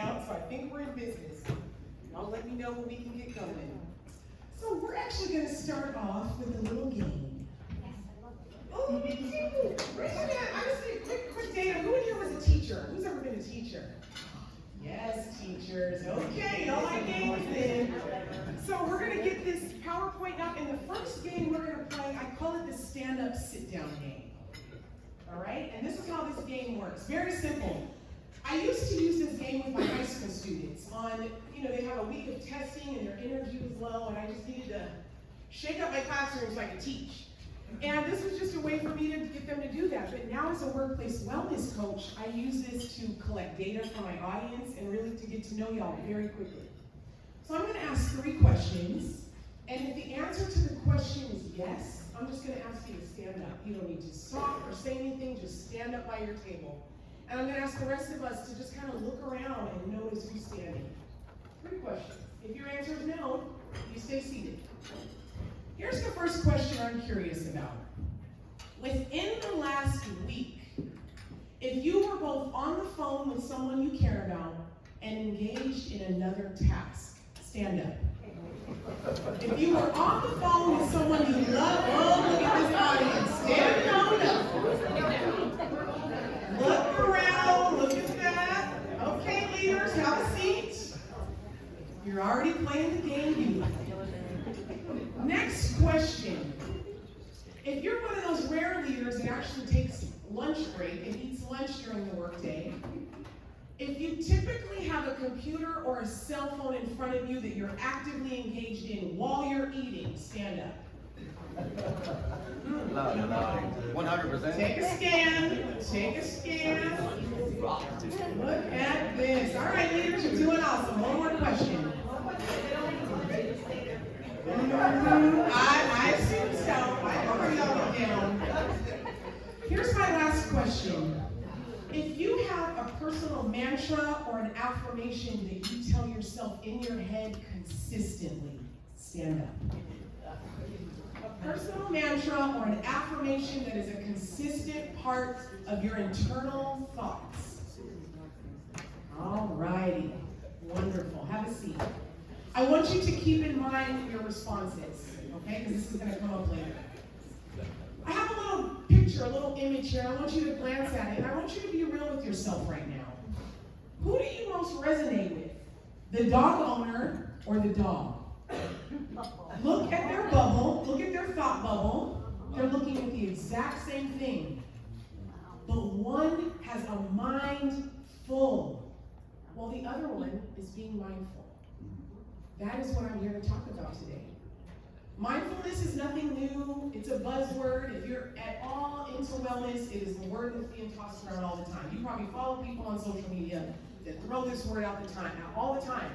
count, so I think we're in business. Y'all let me know when we can get going. So we're actually going to start off with a little game. Oh, me too. Honestly, quick data. Who in here was a teacher? Who's ever been a teacher? Yes, teachers. Okay, y'all like games then. So we're going to get this PowerPoint up, and the first game we're going to play, I call it the stand-up, sit-down game. All right? And this is how this game works. Very simple. I used to use this game with my high school students on, they have a week of testing and their energy was low, and I just needed to shake up my classroom so I could teach. And this was just a way for me to get them to do that. But now as a workplace wellness coach, I use this to collect data from my audience and really to get to know y'all very quickly. So I'm going to ask 3 questions, and if the answer to the question is yes, I'm just going to ask you to stand up. You don't need to stop or say anything, just stand up by your table. And I'm going to ask the rest of us to just kind of look around and notice who's standing. 3 questions. If your answer is no, you stay seated. Here's the first question I'm curious about. Within the last week, if you were both on the phone with someone you care about and engaged in another task, stand up. If you were on the phone with someone you love, oh, look at this audience, stand up. Look around, look at that. Okay, leaders, have a seat. You're already playing the game beautifully. Next question. If you're one of those rare leaders that actually takes lunch break and eats lunch during the workday, if you typically have a computer or a cell phone in front of you that you're actively engaged in while you're eating, stand up. 100%. Take a scan. Take a scan. Look at this. All right, leaders, you're doing awesome. One more question. I assume so. I know where y'all get down. Here's my last question. If you have a personal mantra or an affirmation that you tell yourself in your head consistently, stand up. A personal mantra or an affirmation that is a consistent part of your internal thoughts. All righty. Wonderful. Have a seat. I want you to keep in mind your responses, okay? Because this is going to come up later. I have a little picture, a little image here. I want you to glance at it, and I want you to be real with yourself right now. Who do you most resonate with? The dog owner or the dog? Look at their bubble. Look at their thought bubble. They're looking at the exact same thing. But one has a mind full, while the other one is being mindful. That is what I'm here to talk about today. Mindfulness is nothing new. It's a buzzword. If you're at all into wellness, it is the word that's being tossed around all the time. You probably follow people on social media that throw this word out all the time.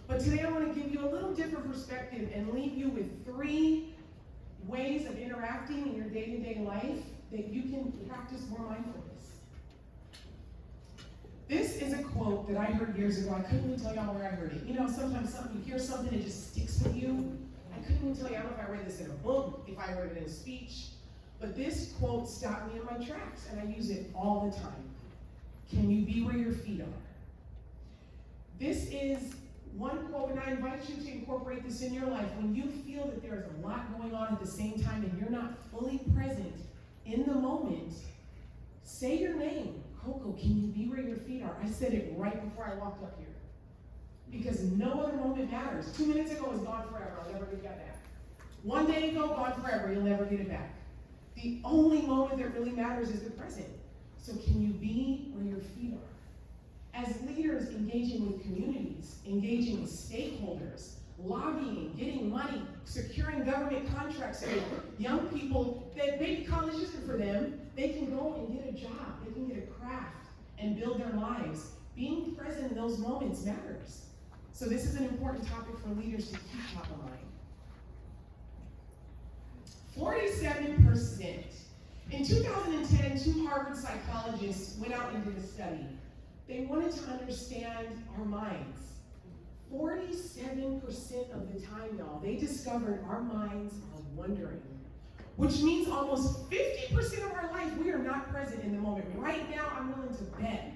But today I want to give you a little different perspective and leave you with 3 ways of interacting in your day-to-day life that you can practice more mindfulness. This is a quote that I heard years ago. I couldn't even tell y'all where I heard it. Sometimes you hear something, it just sticks with you. I couldn't even tell you, I don't know if I read this in a book, if I heard it in a speech, but this quote stopped me in my tracks, and I use it all the time. Can you be where your feet are? This is one quote, and I invite you to incorporate this in your life. When you feel that there's a lot going on at the same time and you're not fully present in the moment, say your name. Coco, can you be where your feet are? I said it right before I walked up here. Because no other moment matters. 2 minutes ago is gone forever. I'll never get that back. 1 day ago, gone forever. You'll never get it back. The only moment that really matters is the present. So can you be where your feet are? As leaders engaging with communities, engaging with stakeholders, lobbying, getting money, securing government contracts for young people that maybe college isn't for them, they can go and get a job, they can get a craft and build their lives. Being present in those moments matters. So this is an important topic for leaders to keep top of mind. 47%. In 2010, 2 Harvard psychologists went out and did a study. They wanted to understand our minds. 47% of the time, y'all, they discovered our minds are wandering, which means almost 50% of our life we are not present in the moment. Right now, I'm willing to bet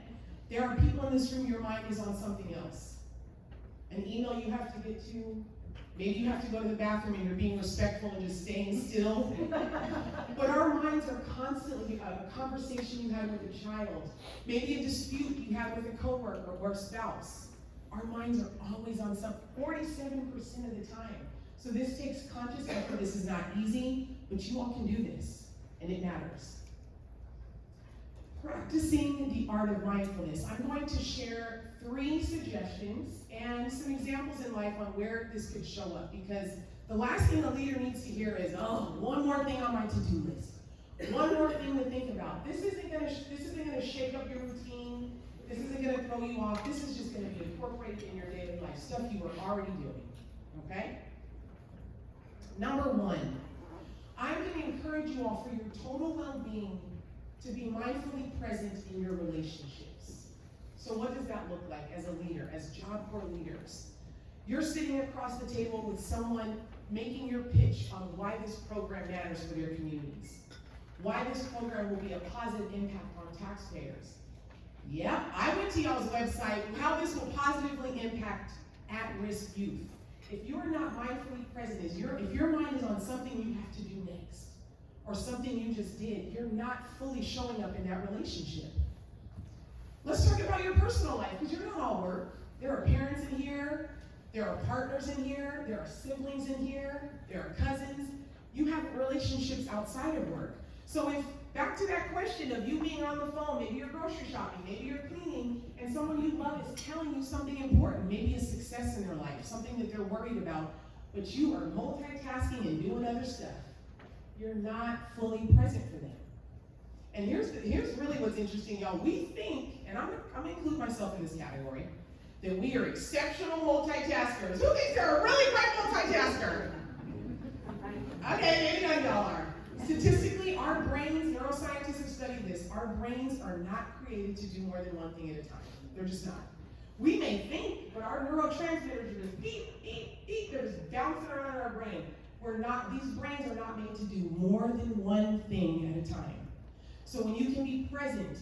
There are people in this room, your mind is on something else. An email you have to get to, maybe you have to go to the bathroom and you're being respectful and just staying still. But our minds are constantly, a conversation you had with a child, maybe a dispute you had with a coworker or a spouse. Our minds are always on something, 47% of the time. So this takes conscious effort. This is not easy, but you all can do this, and it matters. Practicing the art of mindfulness. I'm going to share 3 suggestions and some examples in life on where this could show up, because the last thing a leader needs to hear is, oh, one more thing on my to-do list. One more thing to think about. This isn't gonna shake up your routine. This isn't gonna throw you off. This is just gonna be incorporated in your daily life, stuff you were already doing, okay? Number 1, I'm gonna encourage you all for your total well-being to be mindfully present in your relationships. So what does that look like as a leader, as Job Corps leaders? You're sitting across the table with someone making your pitch on why this program matters for their communities, why this program will be a positive impact on taxpayers. Yep, I went to y'all's website, how this will positively impact at-risk youth. If you're not mindfully present, if your mind is on something you have to do next, or something you just did, you're not fully showing up in that relationship. Let's talk about your personal life, because you're not all work. There are parents in here, there are partners in here, there are siblings in here, there are cousins. You have relationships outside of work. So if, back to that question of you being on the phone, maybe you're grocery shopping, maybe you're cleaning, and someone you love is telling you something important, maybe a success in their life, something that they're worried about, but you are multitasking and doing other stuff. You're not fully present for them. And here's really what's interesting, y'all. We think, and I'm gonna include myself in this category, that we are exceptional multitaskers. Who thinks they're a really great multitasker? Okay, maybe none of y'all are. Statistically, our brains, neuroscientists have studied this, our brains are not created to do more than one thing at a time. They're just not. We may think, but our neurotransmitters are just beep, beep, beep, they're just bouncing around in our brain. These brains are not made to do more than one thing at a time. So when you can be present,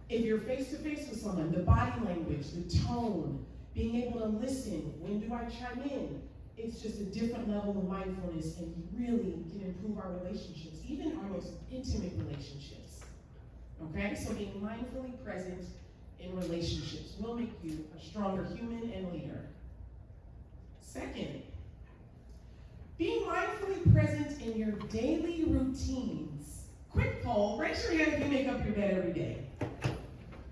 if you're face to face with someone, the body language, the tone, being able to listen, when do I chime in? It's just a different level of mindfulness and really can improve our relationships, even our most intimate relationships. Okay, so being mindfully present in relationships will make you a stronger human and leader. Second, being mindfully present in your daily routines. Quick poll, raise your hand if you make up your bed every day.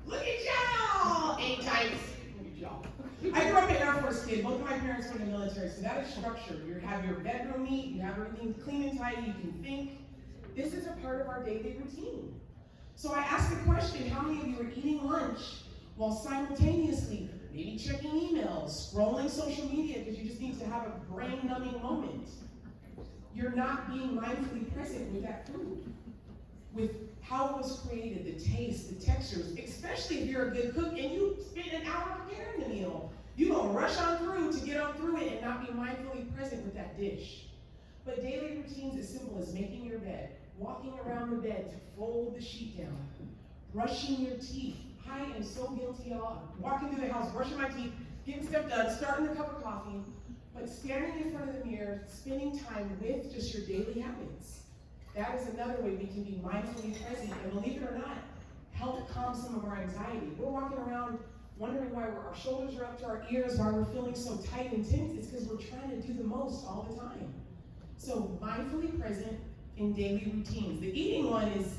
Look at y'all! 8 times. Look at y'all. I grew up an Air Force kid. Both of my parents were in the military, so that is structured. You have your bedroom neat, you have everything clean and tidy, you can think. This is a part of our daily routine. So I asked the question, how many of you are eating lunch while simultaneously maybe checking emails, scrolling social media because you just need to have a brain-numbing moment? You're not being mindfully present with that food, with how it was created, the taste, the textures, especially if you're a good cook and you spend an hour preparing the meal. You're going to rush on through to get on through it and not be mindfully present with that dish. But daily routines as simple as making your bed, walking around the bed to fold the sheet down, brushing your teeth. I am so guilty, y'all. Walking through the house, brushing my teeth, getting stuff done, starting a cup of coffee, but standing in front of the mirror, spending time with just your daily habits. That is another way we can be mindfully present, and believe it or not, help calm some of our anxiety. We're walking around wondering why our shoulders are up to our ears, why we're feeling so tight and tense. It's because we're trying to do the most all the time. So mindfully present in daily routines. The eating one is,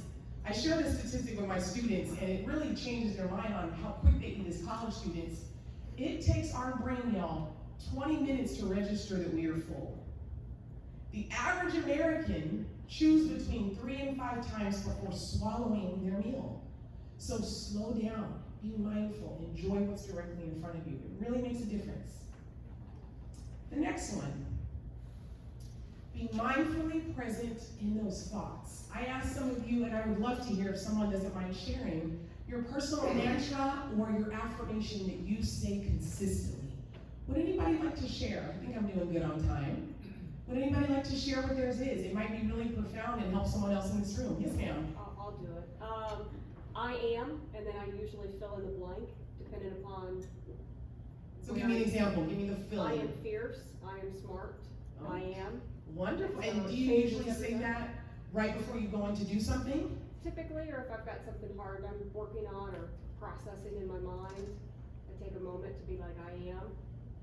I share this statistic with my students, and it really changes their mind on how quick they eat as college students. It takes our brain, y'all, 20 minutes to register that we are full. The average American chews between 3 and 5 times before swallowing their meal. So slow down, be mindful, enjoy what's directly in front of you. It really makes a difference. The next one, be mindfully present in those thoughts. I asked some of you, and I would love to hear if someone doesn't mind sharing, your personal mantra or your affirmation that you say consistently. Would anybody like to share? I think I'm doing good on time. Would anybody like to share what theirs is? It might be really profound and help someone else in this room. Yes, ma'am. I'll do it. I am, and then I usually fill in the blank, depending upon. So give me an example, give me the I filling. am fierce, I am smart, Oh. I am. Wonderful, So and do you changes usually say everything. that right before you go in to do something? Typically, or if I've got something hard I'm working on or processing in my mind, I take a moment to be like, I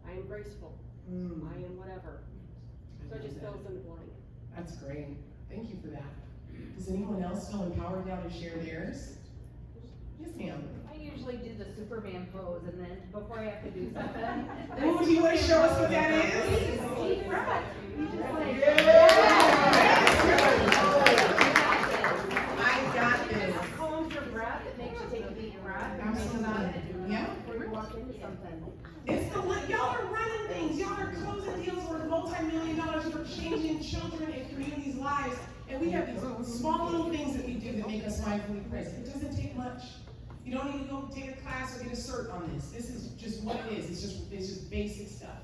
am graceful, I am whatever. So it just fills in the blank. That's great, thank you for that. Does anyone else feel empowered now to share theirs? Yes, ma'am. I usually do the Superman pose, and then before I have to do something. Oh, do you want to show us what that is? Deep breath. You just like, I got this. calms your breath. It makes you take a deep breath. Absolutely. Yeah. Before you walk into something. It's y'all are running things. Y'all are closing deals worth multi-million-dollars. You're changing children and communities' lives. And we have these small little things that we do that make us mindfully present. It doesn't take much. You don't need to go take a class or get a cert on this. This is just what it is. It's just basic stuff.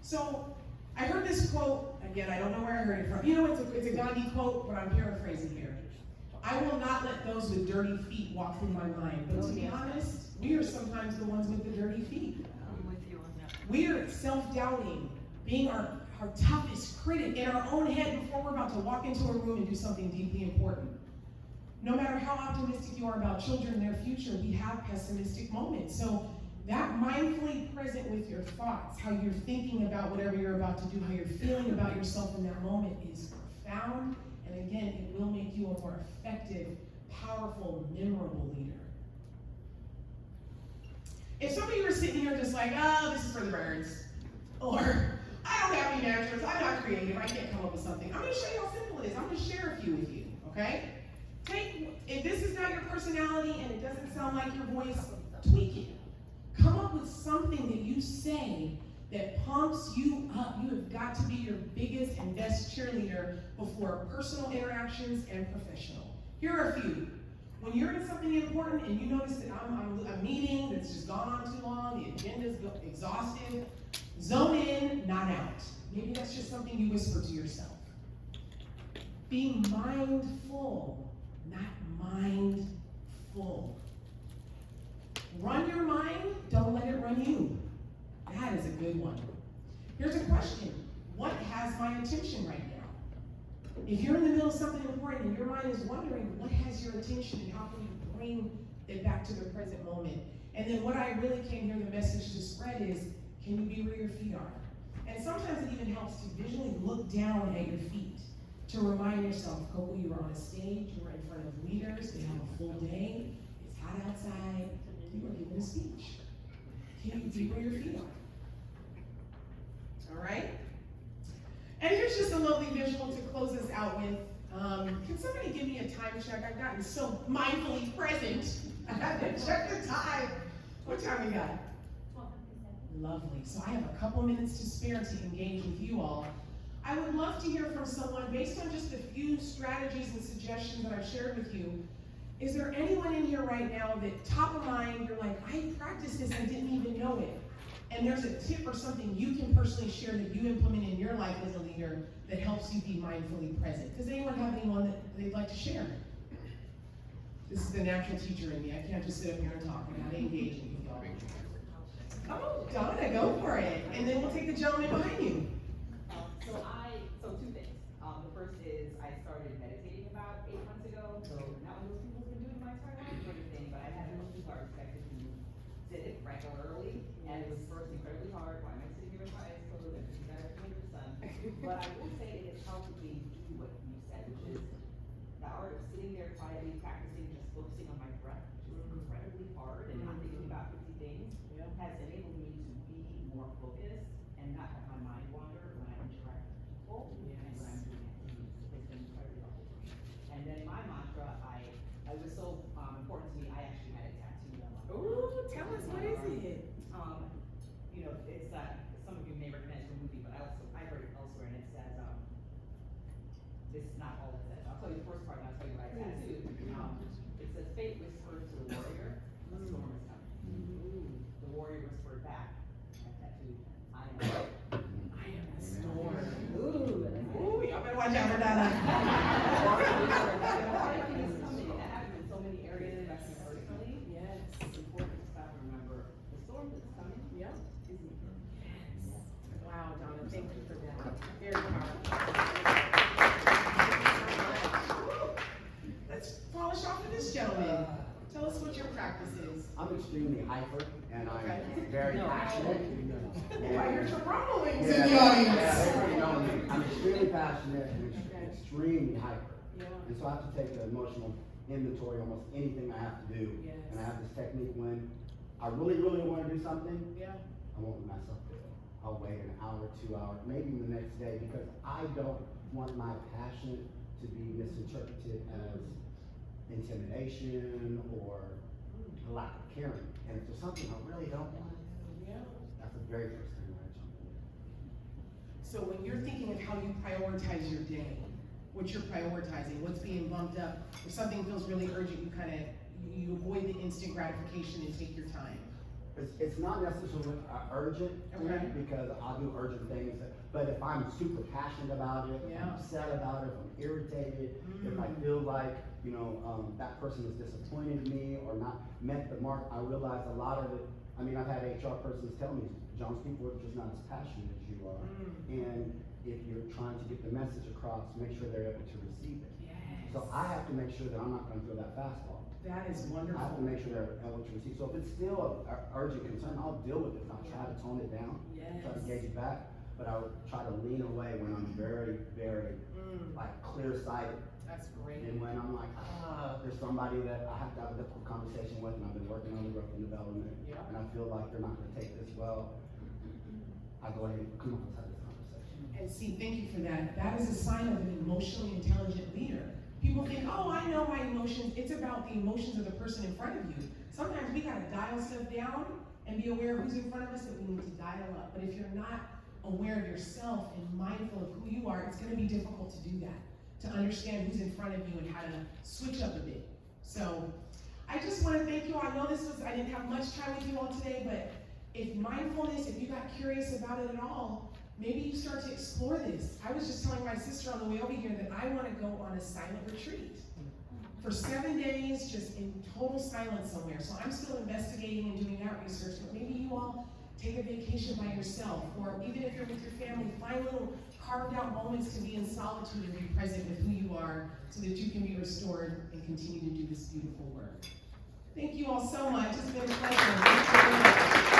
So I heard this quote, again, I don't know where I heard it from. You know, it's a Gandhi quote, but I'm paraphrasing here. I will not let those with dirty feet walk through my mind. But to be honest, we are sometimes the ones with the dirty feet. I'm with you on that. We are self-doubting, being our toughest critic in our own head before we're about to walk into a room and do something deeply important. No matter how optimistic you are about children and their future, we have pessimistic moments. So that mindfully present with your thoughts, how you're thinking about whatever you're about to do, how you're feeling about yourself in that moment is profound. And again, it will make you a more effective, powerful, memorable leader. If some of you are sitting here just like, oh, this is for the birds, or I don't have any managers, I'm not creative, I can't come up with something, I'm going to show you how simple it is. I'm going to share a few with you, okay? If this is not your personality and it doesn't sound like your voice, tweak it. Come up with something that you say that pumps you up. You have got to be your biggest and best cheerleader before personal interactions and professional. Here are a few. When you're in something important and you notice that I'm a meeting that's just gone on too long, the agenda's exhausted, zone in, not out. Maybe that's just something you whisper to yourself. Be mindful, not mindful. Run your mind, don't let it run you. That is a good one. Here's a question. What has my attention right now? If you're in the middle of something important and your mind is wondering what has your attention and how can you bring it back to the present moment? And then what I really came here, the message to spread is, can you be where your feet are? And sometimes it even helps to visually look down at your feet to remind yourself, Coco, you were on a stage, you were in front of leaders, they have a full day, it's hot outside, you were giving a speech. Can you be where your feet are? All right? And here's just a lovely visual to close us out with. Can somebody give me a time check? I've gotten so mindfully present. I had to check the time. What time we got? 12:57. Lovely. So I have a couple minutes to spare to engage with you all. I would love to hear from someone based on just a few strategies and suggestions that I've shared with you. Is there anyone in here right now that top of mind, you're like, I practiced this, I didn't even know it. And there's a tip or something you can personally share that you implement in your life as a leader that helps you be mindfully present. Does anyone have anyone that they'd like to share? This is the natural teacher in me. I can't just sit up here and talk. I'm not engaging with y'all. Oh, Donna, go for it. And then we'll take the gentleman behind you. So two things. The first is I started meditating about 8 months ago. So not one of those people who's been doing my entire life or anything, but I had most people are expected to sit it regularly, and it was first incredibly hard. Why am I sitting here with my eyes closed? I just got to the sun. But I will say it has helped me do what you said, which is the art of sitting there quietly practicing, just focusing on my breath, which is incredibly hard, and not thinking about 50 things, has enabled me to be more focused and not have my mind wander when I interact with people and when I'm doing activities. It's been incredibly helpful for me. And then my mantra, it was so important to me, I actually had it tattooed on my arm. Ooh, tell us, what is it? You know, it's some of you may recognize the movie, but I heard it elsewhere, and it says, this is not all it says. I'll tell you the first part, and I'll tell you what I tattooed. It says, fate whispered to the warrior, a storm is coming. The warrior whispered back, I tattooed, I am a storm. Ooh, y'all better watch out for Donna. That happens in so many areas. hyper, and Okay. I'm very passionate. Oh, I hear some rumblings Yeah, in the audience. yeah, they already know me. I'm extremely passionate and extremely hyper. Yeah. And so I have to take an emotional inventory almost anything I have to do. Yes. And I have this technique when I really, really want to do something, Yeah. I won't let myself do it. I'll wait an hour, 2 hours, maybe the next day, because I don't want my passion to be misinterpreted as intimidation or a lack of caring. And if there's something I really don't want to do, Yeah. that's the very first thing that I jump into. So when you're thinking of how you prioritize your day, what you're prioritizing, what's being bumped up, if something feels really urgent, you avoid the instant gratification and take your time. It's not necessarily urgent to me, Okay. because I'll do urgent things, but if I'm super passionate about it, if Yeah. I'm upset about it, if I'm irritated, if I feel like, that person has disappointed me or not met the mark, I realize a lot of it, I've had HR persons tell me, John's people are just not as passionate as you are. And if you're trying to get the message across, make sure they're able to receive it. Yes. So I have to make sure that I'm not gonna throw that fastball. That is I have to wonderful. make sure they're able to receive. So if it's still an urgent concern, I'll deal with it. I'll try to tone it down, try to Yes. gauge it back, but I'll try to lean away when I'm very, very, clear-sighted. That's great. And when I'm like, there's somebody that I have to have a difficult conversation with, and I've been working on the growth and development, Yeah. and I feel like they're not gonna take this well, I go ahead and come up with this conversation. And see, thank you for that. That is a sign of an emotionally intelligent leader. People think, oh, I know my emotions. It's about the emotions of the person in front of you. Sometimes we gotta dial stuff down and be aware of who's in front of us that we need to dial up. But if you're not aware of yourself and mindful of who you are, it's gonna be difficult to do that, to understand who's in front of you and how to switch up a bit. So I just wanna thank you. I know I didn't have much time with you all today, but if mindfulness, if you got curious about it at all, maybe you start to explore this. I was just telling my sister on the way over here that I want to go on a silent retreat for 7 days, just in total silence somewhere. So I'm still investigating and doing that research, but maybe you all take a vacation by yourself, or even if you're with your family, find little carved out moments to be in solitude and be present with who you are so that you can be restored and continue to do this beautiful work. Thank you all so much. It's been a pleasure. Thank you very much.